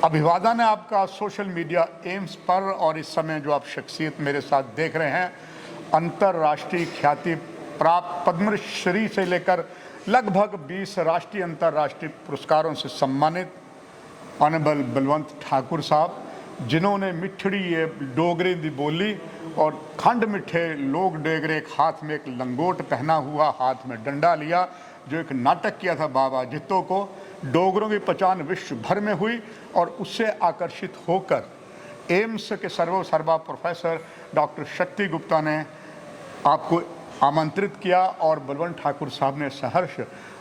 अभिवादन है आपका सोशल मीडिया एम्स पर। और इस समय जो आप शख्सियत मेरे साथ देख रहे हैं, अंतर्राष्ट्रीय ख्याति प्राप्त पद्मश्री से लेकर लगभग 20 राष्ट्रीय अंतर्राष्ट्रीय पुरस्कारों से सम्मानित ऑनरेबल बलवंत ठाकुर साहब, जिन्होंने मिठड़ी ये डोगरे दी बोली और खंड मिठे लोग डेगरे, एक हाथ में एक लंगोट पहना हुआ, हाथ में डंडा लिया, जो एक नाटक किया था बाबा जित्तो को, डोगरों की पहचान विश्व भर में हुई। और उससे आकर्षित होकर एम्स के सर्वा प्रोफेसर डॉक्टर शक्ति गुप्ता ने आपको आमंत्रित किया और बलवंत ठाकुर साहब ने सहर्ष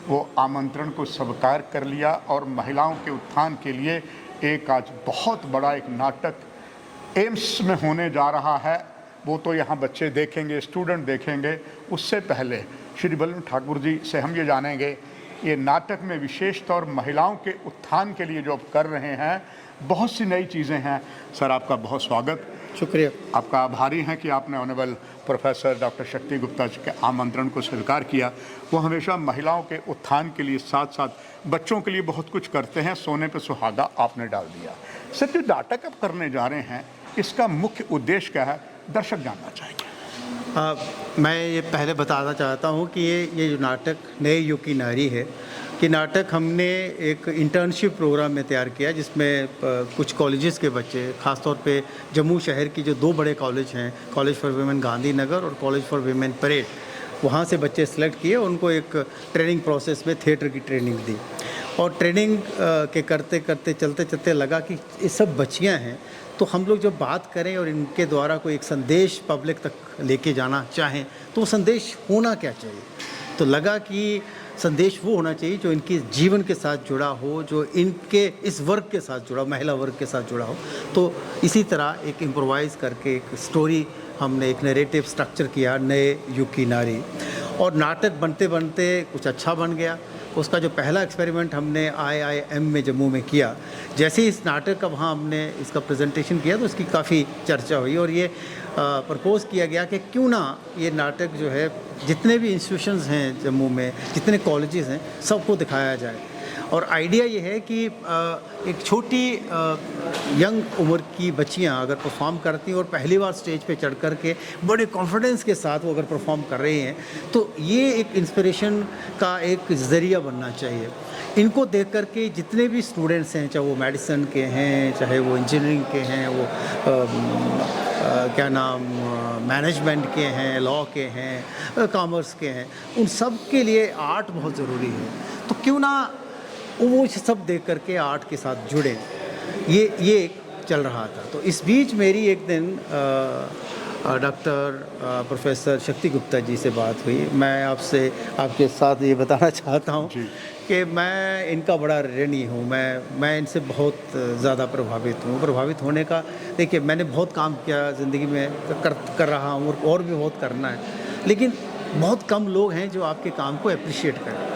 वो आमंत्रण को स्वीकार कर लिया और महिलाओं के उत्थान के लिए एक आज बहुत बड़ा एक नाटक एम्स में होने जा रहा है। वो तो यहाँ बच्चे देखेंगे, स्टूडेंट देखेंगे। उससे पहले श्री बलवंत ठाकुर जी से हम ये जानेंगे, ये नाटक में विशेष तौर महिलाओं के उत्थान के लिए जो आप कर रहे हैं, बहुत सी नई चीज़ें हैं। सर, आपका बहुत स्वागत। शुक्रिया। आपका आभारी हैं कि आपने honourable professor doctor Shakti Gupta ji के आमंत्रण को स्वीकार किया। वो हमेशा महिलाओं के उत्थान के लिए साथ साथ बच्चों के लिए बहुत कुछ करते हैं। सोने पे सुहागा आपने डाल दिया। सर, जो नाटक अब करने जा रहे हैं, इसका मुख्य उद्देश्य क्या है, दर्शक जानना चाहेंगे। मैं ये पहले बताना चाहता हूँ कि ये जो नाटक नए युग की नारी है कि नाटक हमने एक इंटर्नशिप प्रोग्राम में तैयार किया, जिसमें कुछ कॉलेजेस के बच्चे, ख़ासतौर पे जम्मू शहर की जो 2 बड़े कॉलेज हैं, कॉलेज फॉर वीमेन गांधीनगर और कॉलेज फॉर वीमेन परेड, वहाँ से बच्चे सेलेक्ट किए। उनको एक ट्रेनिंग प्रोसेस में थिएटर की ट्रेनिंग दी और ट्रेनिंग के करते करते चलते चलते लगा कि ये सब बच्चियाँ हैं, तो हम लोग जब बात करें और इनके द्वारा कोई एक संदेश पब्लिक तक लेके जाना चाहें तो वो संदेश होना क्या चाहिए। तो लगा कि संदेश वो होना चाहिए जो इनके जीवन के साथ जुड़ा हो, जो इनके इस वर्ग के साथ जुड़ा, महिला वर्ग के साथ जुड़ा हो। तो इसी तरह एक इम्प्रोवाइज़ करके एक स्टोरी हमने, एक नैरेटिव स्ट्रक्चर किया, नए युग की नारी। और नाटक बनते बनते कुछ अच्छा बन गया। उसका जो पहला एक्सपेरिमेंट हमने IIM में जम्मू में किया, जैसे ही इस नाटक का वहाँ हमने इसका प्रेजेंटेशन किया तो उसकी काफ़ी चर्चा हुई और ये प्रपोज़ किया गया कि क्यों ना ये नाटक जो है जितने भी इंस्टीट्यूशंस हैं जम्मू में, जितने कॉलेजेस हैं, सबको दिखाया जाए। और आइडिया ये है कि एक छोटी यंग उम्र की बच्चियां अगर परफॉर्म करती हैं और पहली बार स्टेज पे चढ़ कर के बड़े कॉन्फिडेंस के साथ वो अगर परफॉर्म कर रही हैं, तो ये एक इंस्पिरेशन का एक ज़रिया बनना चाहिए। इनको देख कर के जितने भी स्टूडेंट्स हैं, चाहे वो मेडिसिन के हैं, चाहे वो इंजीनियरिंग के हैं, वो मैनेजमेंट के हैं, लॉ के हैं, कॉमर्स के हैं, उन सब के लिए आर्ट बहुत ज़रूरी है। तो क्यों ना वो सब देख करके आर्ट के साथ जुड़े। ये चल रहा था। तो इस बीच मेरी एक दिन डॉक्टर प्रोफेसर शक्ति गुप्ता जी से बात हुई। मैं आपके साथ ये बताना चाहता हूँ कि मैं इनका बड़ा ऋणी हूँ। मैं इनसे बहुत ज़्यादा प्रभावित हूँ। प्रभावित होने का, देखिए, मैंने बहुत काम किया ज़िंदगी में, कर रहा हूँ और भी बहुत करना है, लेकिन बहुत कम लोग हैं जो आपके काम को अप्रिशिएट करें।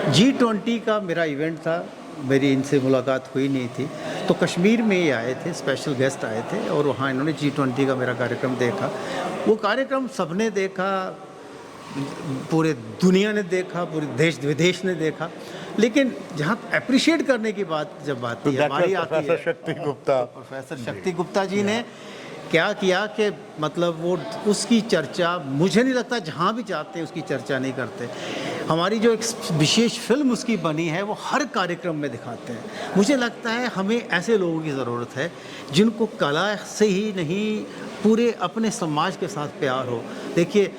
G20 का मेरा इवेंट था, मेरी इनसे मुलाकात हुई नहीं थी, तो कश्मीर में ये आए थे, स्पेशल गेस्ट आए थे और वहाँ इन्होंने G20 का मेरा कार्यक्रम देखा। वो कार्यक्रम सबने देखा, पूरे दुनिया ने देखा, पूरे देश विदेश ने देखा, लेकिन जहाँ अप्रिशिएट करने की बात जब बात हमारी आती है, प्रोफेसर शक्ति गुप्ता जी ने क्या किया कि मतलब वो उसकी चर्चा, मुझे नहीं लगता जहाँ भी जाते हैं उसकी चर्चा नहीं करते। हमारी जो एक विशेष फिल्म उसकी बनी है वो हर कार्यक्रम में दिखाते हैं। मुझे लगता है हमें ऐसे लोगों की ज़रूरत है जिनको कला से ही नहीं, पूरे अपने समाज के साथ प्यार हो। देखिए,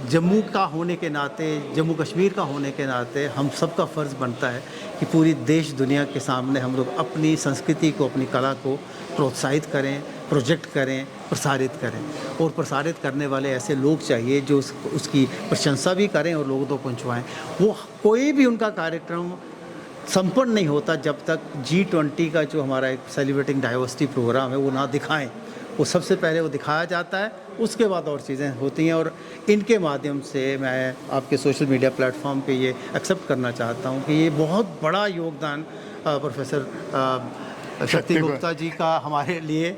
जम्मू का होने के नाते, जम्मू कश्मीर का होने के नाते हम सबका फ़र्ज़ बनता है कि पूरी देश दुनिया के सामने हम लोग अपनी संस्कृति को, अपनी कला को प्रोत्साहित करें, प्रोजेक्ट करें, प्रसारित करें। और प्रसारित करने वाले ऐसे लोग चाहिए जो उसकी प्रशंसा भी करें और लोगों तक पहुँचवाएँ। वो कोई भी उनका कार्यक्रम संपन्न नहीं होता जब तक G20 का जो हमारा एक सेलिब्रेटिंग डाइवर्सिटी प्रोग्राम है वो ना दिखाएं। वो सबसे पहले वो दिखाया जाता है, उसके बाद और चीज़ें होती हैं। और इनके माध्यम से मैं आपके सोशल मीडिया प्लेटफॉर्म पे ये एक्सेप्ट करना चाहता हूँ कि ये बहुत बड़ा योगदान प्रोफेसर शक्ति गुप्ता जी का हमारे लिए,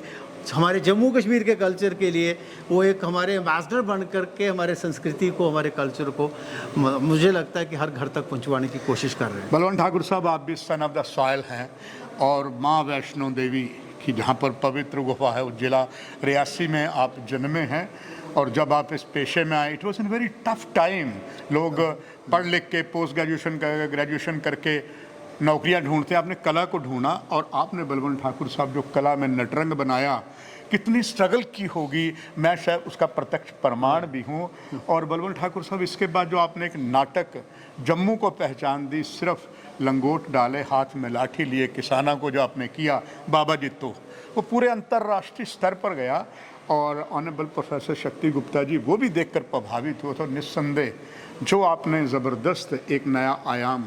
हमारे जम्मू कश्मीर के कल्चर के लिए, वो एक हमारे एम्बेसडर बन करके हमारे संस्कृति को, हमारे कल्चर को, मुझे लगता है कि हर घर तक पहुंचवाने की कोशिश कर रहे हैं। बलवंत ठाकुर साहब, आप भी सन ऑफ द सॉइल हैं और माँ वैष्णो देवी की जहाँ पर पवित्र गुफा है, उस जिला रियासी में आप जन्मे हैं। और जब आप इस पेशे में आए, it was in very tough time. लोग पढ़ लिख के पोस्ट ग्रेजुएशन करके नौकरियां ढूंढते हैं, आपने कला को ढूंढा और आपने बलवंत ठाकुर साहब जो कला में नटरंग बनाया, कितनी स्ट्रगल की होगी, मैं शायद उसका प्रत्यक्ष प्रमाण भी हूँ। और बलवंत ठाकुर साहब, इसके बाद जो आपने एक नाटक जम्मू को पहचान दी, सिर्फ लंगोट डाले हाथ में लाठी लिए किसाना को जो आपने किया बाबा जित्तो, वो पूरे अंतर्राष्ट्रीय स्तर पर गया। और ऑनरेबल प्रोफेसर शक्ति गुप्ता जी वो भी देखकर प्रभावित हुए। तो निस्संदेह जो आपने ज़बरदस्त एक नया आयाम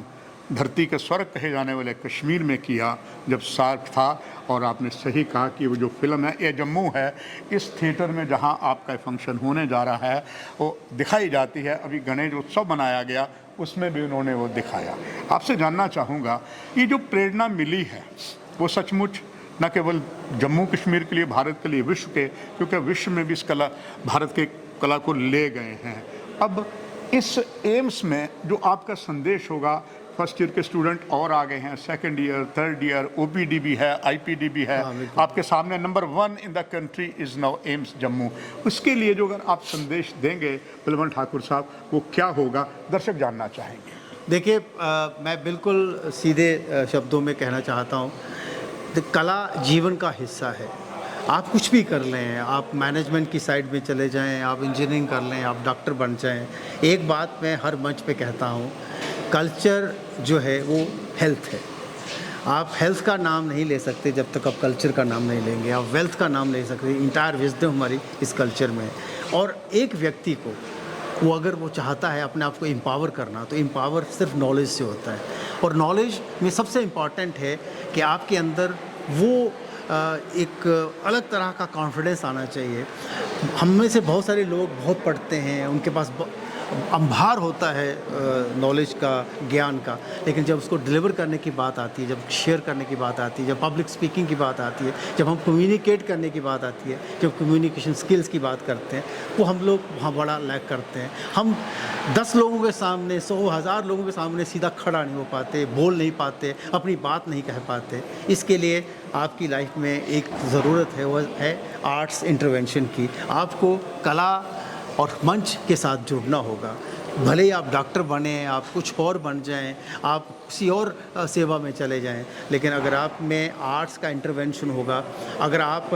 धरती के स्वर्ग कहे जाने वाले कश्मीर में किया, जब सार्क था, और आपने सही कहा कि वो जो फिल्म है ये जम्मू है, इस थिएटर में जहां आपका फंक्शन होने जा रहा है वो दिखाई जाती है। अभी गणेश उत्सव मनाया गया, उसमें भी उन्होंने वो दिखाया। आपसे जानना चाहूँगा, ये जो प्रेरणा मिली है वो सचमुच न केवल जम्मू कश्मीर के लिए, भारत के लिए, विश्व के, क्योंकि विश्व में भी इस कला, भारत के कला को ले गए हैं। अब इस एम्स में जो आपका संदेश होगा, फर्स्ट ईयर के स्टूडेंट और आ गए हैं, second year, third year, OPD भी है, आईपीडी भी है, आपके सामने number 1 in the country is now AIIMS Jammu. उसके लिए जो अगर आप संदेश देंगे बलवंत ठाकुर साहब, वो क्या होगा, दर्शक जानना चाहेंगे। देखिए, मैं बिल्कुल सीधे शब्दों में कहना चाहता हूँ, कला जीवन का हिस्सा है। आप कुछ भी कर लें, आप मैनेजमेंट की साइड में चले जाएं, आप इंजीनियरिंग कर लें, आप डॉक्टर बन जाएं, एक बात मैं हर मंच पे कहता हूँ, कल्चर जो है वो हेल्थ है। आप हेल्थ का नाम नहीं ले सकते जब तक आप कल्चर का नाम नहीं लेंगे। आप वेल्थ का नाम ले सकते, इंटायर विजडम हमारी इस कल्चर में है। और एक व्यक्ति को वो अगर वो चाहता है अपने आप को एम्पावर करना, तो एम्पावर सिर्फ नॉलेज से होता है। और नॉलेज में सबसे इम्पॉर्टेंट है कि आपके अंदर वो एक अलग तरह का कॉन्फिडेंस आना चाहिए। हम में से बहुत सारे लोग बहुत पढ़ते हैं, उनके पास अंबार होता है नॉलेज का, ज्ञान का, लेकिन जब उसको डिलीवर करने की बात आती है, जब शेयर करने की बात आती है, जब पब्लिक स्पीकिंग की बात आती है, जब हम कम्युनिकेट करने की बात आती है, जब कम्युनिकेशन स्किल्स की बात करते हैं, वो हम लोग वहाँ बड़ा लैक करते हैं। हम 10 लोगों के सामने, 100, 1000 लोगों के सामने सीधा खड़ा नहीं हो पाते, बोल नहीं पाते, अपनी बात नहीं कह पाते। इसके लिए आपकी लाइफ में एक ज़रूरत है, वो है आर्ट्स इंटरवेंशन की। आपको कला और मंच के साथ जुड़ना होगा। भले ही आप डॉक्टर बने, आप कुछ और बन जाएं, आप किसी और सेवा में चले जाएं, लेकिन अगर आप में आर्ट्स का इंटरवेंशन होगा, अगर आप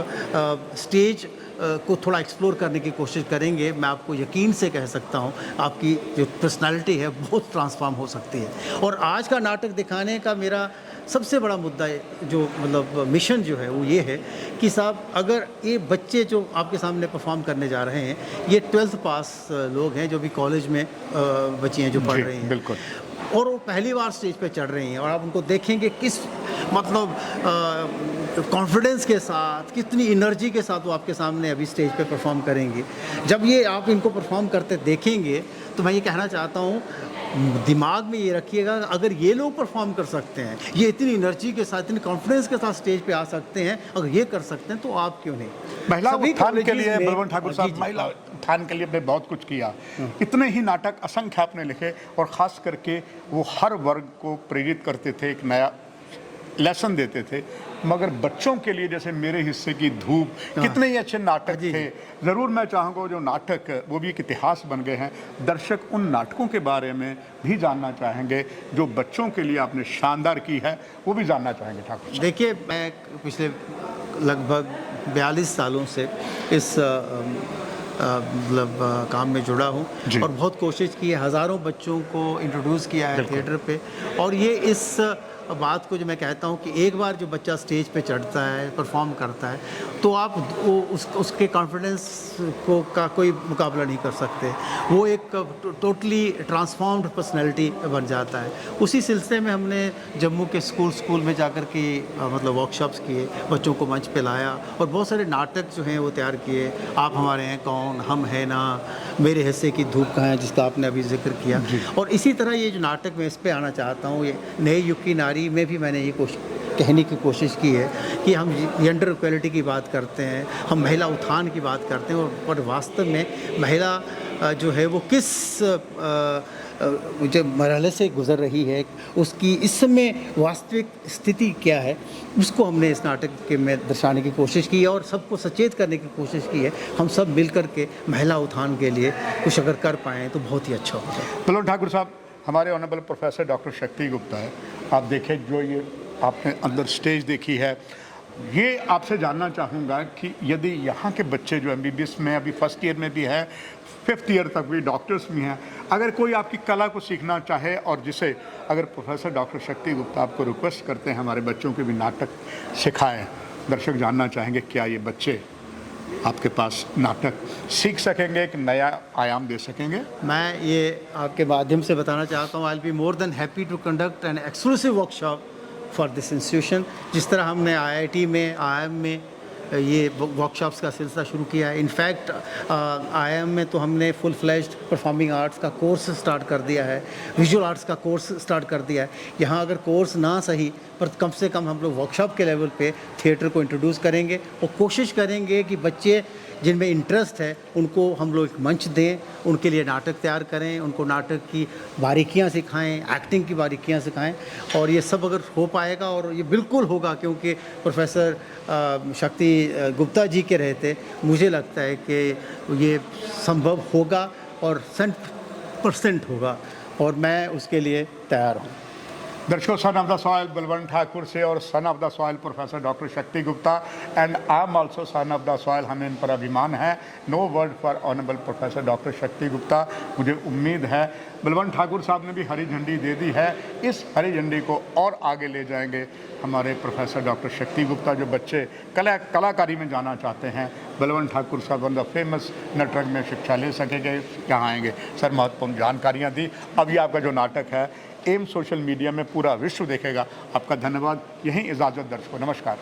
स्टेज को थोड़ा एक्सप्लोर करने की कोशिश करेंगे, मैं आपको यकीन से कह सकता हूं, आपकी जो पर्सनालिटी है बहुत ट्रांसफॉर्म हो सकती है। और आज का नाटक दिखाने का मेरा सबसे बड़ा मुद्दा जो मतलब मिशन जो है वो ये है कि साहब, अगर ये बच्चे जो आपके सामने परफॉर्म करने जा रहे हैं, ये 12th पास लोग हैं, जो भी कॉलेज में बच्चे हैं जो पढ़ रही हैं, बिल्कुल, और वो पहली बार स्टेज पे चढ़ रही हैं, और आप उनको देखेंगे किस मतलब कॉन्फिडेंस के साथ, कितनी एनर्जी के साथ वो आपके सामने अभी स्टेज पे परफॉर्म करेंगे। जब ये आप इनको परफॉर्म करते देखेंगे, तो मैं ये कहना चाहता हूँ, दिमाग में ये रखिएगा, अगर ये लोग परफॉर्म कर सकते हैं, ये इतनी एनर्जी के साथ, इतनी कॉन्फिडेंस के साथ स्टेज पे आ सकते हैं, अगर ये कर सकते हैं तो आप क्यों नहीं। महिला उत्थान के लिए बलवंत ठाकुर साहब, महिला उत्थान के लिए आपने बहुत कुछ किया। इतने ही नाटक असंख्य आपने लिखे, और ख़ास करके वो हर वर्ग को प्रेरित करते थे, एक नया लेसन देते थे। मगर बच्चों के लिए, जैसे मेरे हिस्से की धूप, कितने ही अच्छे नाटक थे। ज़रूर मैं चाहूँगा जो नाटक, वो भी एक इतिहास बन गए हैं। दर्शक उन नाटकों के बारे में भी जानना चाहेंगे जो बच्चों के लिए आपने शानदार की है, वो भी जानना चाहेंगे ठाकुर साहब। देखिए, मैं पिछले लगभग 42 सालों से इस मतलब काम में जुड़ा हूँ, और बहुत कोशिश की है, हज़ारों बच्चों को इंट्रोड्यूस किया है थिएटर पे। और ये इस बात को जो मैं कहता हूँ कि एक बार जो बच्चा स्टेज पे चढ़ता है, परफॉर्म करता है, तो आप उसके कॉन्फिडेंस को का कोई मुकाबला नहीं कर सकते। वो एक टोटली ट्रांसफॉर्म्ड पर्सनैलिटी बन जाता है। उसी सिलसिले में हमने जम्मू के स्कूल में जाकर के मतलब वर्कशॉप्स किए, बच्चों को मंच पे लाया, और बहुत सारे नाटक जो हैं वो तैयार किए। आप हमारे हैं कौन, हम हैं ना, मेरे हिस्से की धूप कहाँ है, जिसका आपने अभी जिक्र किया। और इसी तरह ये जो नाटक मैं इस पे आना चाहता हूँ, ये नए युग की नारी में भी मैंने ये कहने की कोशिश की है कि हम जेंडर इक्वलिटी की बात करते हैं, हम महिला उत्थान की बात करते हैं, पर वास्तव में महिला जो है वो किस जो मरहले से गुज़र रही है, उसकी इस समय वास्तविक स्थिति क्या है, उसको हमने इस नाटक के में दर्शाने की कोशिश की है और सबको सचेत करने की कोशिश की है। हम सब मिल कर के महिला उत्थान के लिए कुछ अगर कर पाएँ तो बहुत ही अच्छा होगा। बलवंत ठाकुर साहब, हमारे honourable professor doctor Shakti Gupta है, आप देखें जो ये आपने अंदर स्टेज देखी है, ये आपसे जानना चाहूँगा कि यदि यहाँ के बच्चे जो MBBS में अभी फर्स्ट ईयर में भी है, 5th ईयर तक भी डॉक्टर्स भी हैं, अगर कोई आपकी कला को सीखना चाहे और जिसे अगर प्रोफेसर डॉक्टर शक्ति गुप्ता आपको रिक्वेस्ट करते हैं हमारे बच्चों के भी नाटक सिखाएं, दर्शक जानना चाहेंगे क्या ये बच्चे आपके पास नाटक सीख सकेंगे, एक नया आयाम दे सकेंगे? मैं ये आपके माध्यम से बताना चाहता हूँ, I will be more than happy to conduct an exclusive workshop for this institution. जिस तरह हमने IIT में, IIM में ये वर्कशॉप्स का सिलसिला शुरू किया है। इनफैक्ट IIM में तो हमने फुल फ्लेज्ड परफॉर्मिंग आर्ट्स का कोर्स स्टार्ट कर दिया है, विजुअल आर्ट्स का कोर्स स्टार्ट कर दिया है। यहाँ अगर कोर्स ना सही पर कम से कम हम लोग वर्कशॉप के लेवल पे थिएटर को इंट्रोड्यूस करेंगे और कोशिश करेंगे कि बच्चे जिनमें इंटरेस्ट है उनको हम लोग एक मंच दें, उनके लिए नाटक तैयार करें, उनको नाटक की बारीकियां सिखाएं, एक्टिंग की बारीकियां सिखाएं। और ये सब अगर हो पाएगा, और ये बिल्कुल होगा, क्योंकि प्रोफेसर शक्ति गुप्ता जी के रहते मुझे लगता है कि ये संभव होगा और 100% होगा, और मैं उसके लिए तैयार हूँ। दर्शकों, son of the soil Balwant Thakur से और son of the soil professor doctor Shakti Gupta, and I am also son of the soil, हमें इन पर अभिमान है। No word for honourable professor doctor Shakti Gupta. मुझे उम्मीद है बलवंत ठाकुर साहब ने भी हरी झंडी दे दी है, इस हरी झंडी को और आगे ले जाएंगे हमारे प्रोफेसर डॉक्टर शक्ति गुप्ता। जो बच्चे कलाकारी में जाना चाहते हैं, बलवंत ठाकुर साहब वन द फेमस नटरंग में शिक्षा ले सकेंगे, यहाँ आएंगे। सर, महत्वपूर्ण जानकारियाँ दी। अब ये आपका जो नाटक है एम सोशल मीडिया में पूरा विश्व देखेगा। आपका धन्यवाद। यहीं इजाज़त दर्शकों, नमस्कार।